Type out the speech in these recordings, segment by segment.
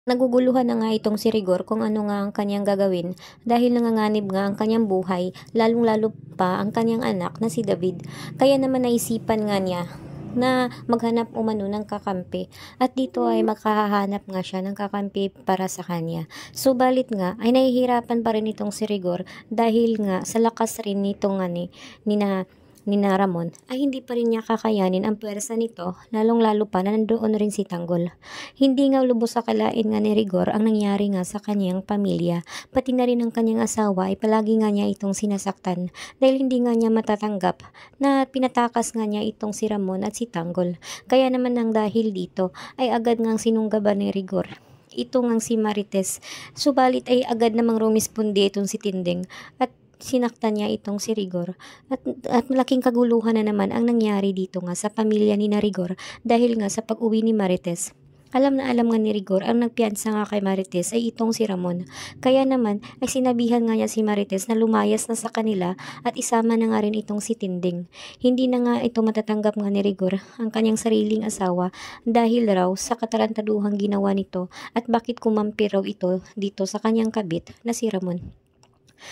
Naguguluhan na nga itong si Rigor kung ano nga ang kanyang gagawin dahil nanganganib nga ang kanyang buhay, lalong-lalo pa ang kanyang anak na si David. Kaya naman naisipan nga niya na maghanap umano ng kakampi at dito ay makahahanap nga siya ng kakampi para sa kanya. Subalit nga ay nahihirapan pa rin itong si Rigor dahil nga sa lakas rin nitong ni Ramon ay hindi pa rin niya kakayanin ang pwersa nito, lalong-lalo pa na nandoon rin si Tanggol. Hindi nga lubos sa kalain nga ni Rigor ang nangyari nga sa kanyang pamilya, pati na rin ang kanyang asawa ay palagi nga niya itong sinasaktan dahil hindi nga niya matatanggap na pinatakas nga niya itong si Ramon at si Tanggol. Kaya naman nang dahil dito ay agad ngang sinunggaban ni Rigor ito ngang si Marites. Subalit ay agad namang rumisponde itong si Tinding at sinaktan niya itong si Rigor at malaking kaguluhan na naman ang nangyari dito nga sa pamilya ni na Rigor dahil nga sa pag-uwi ni Marites. Alam na alam nga ni Rigor ang nagpiyansa nga kay Marites ay itong si Ramon. Kaya naman ay sinabihan nga niya si Marites na lumayas na sa kanila at isama na nga rin itong si Tinding. Hindi na nga ito matatanggap nga ni Rigor ang kanyang sariling asawa dahil raw sa katarantaduhang ginawa nito at bakit kumampi raw ito dito sa kanyang kabit na si Ramon.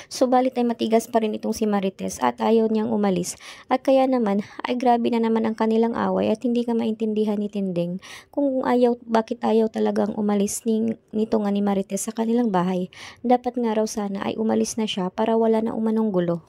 Subalit ay matigas pa rin itong si Marites at ayaw niyang umalis at kaya naman ay grabe na naman ang kanilang away at hindi ka maintindihan ni Tinding kung bakit ayaw talagang umalis nito nga ni Marites sa kanilang bahay. Dapat nga raw sana ay umalis na siya para wala na umanong gulo.